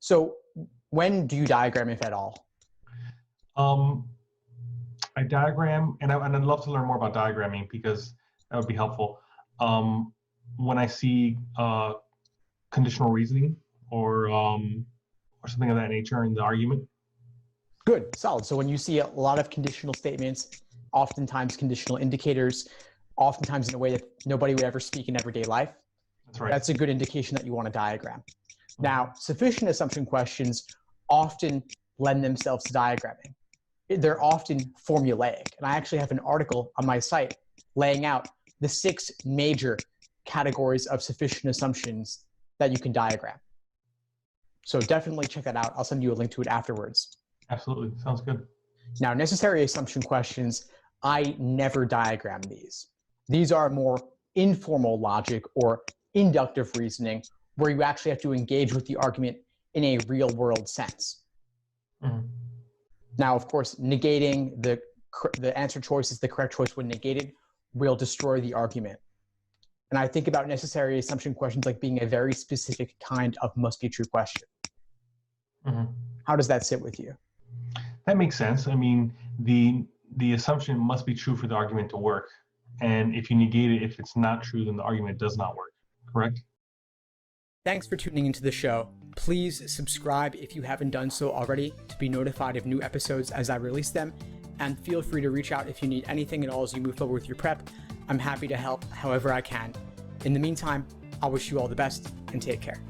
So when do you diagram, if at all? I diagram, and I'd love to learn more about diagramming because that would be helpful. When I see conditional reasoning or something of that nature in the argument. Good, solid. So when you see a lot of conditional statements, oftentimes conditional indicators, oftentimes in a way that nobody would ever speak in everyday life, That's right. that's a good indication that you want to diagram. Now, sufficient assumption questions often lend themselves to diagramming. They're often formulaic. And I actually have an article on my site laying out the 6 major categories of sufficient assumptions that you can diagram. So definitely check that out. I'll send you a link to it afterwards. Absolutely. Sounds good. Now, necessary assumption questions, I never diagram these. These are more informal logic or inductive reasoning where you actually have to engage with the argument in a real world sense. Mm-hmm. Now, of course, negating the answer choice is the correct choice when negated will destroy the argument. And I think about necessary assumption questions like being a very specific kind of must be true question. Mm-hmm. How does that sit with you? That makes sense. I mean, the assumption must be true for the argument to work. And if you negate it, if it's not true, then the argument does not work. Correct? Thanks for tuning into the show. Please subscribe if you haven't done so already to be notified of new episodes as I release them. And feel free to reach out if you need anything at all as you move forward with your prep. I'm happy to help however I can. In the meantime, I wish you all the best and take care.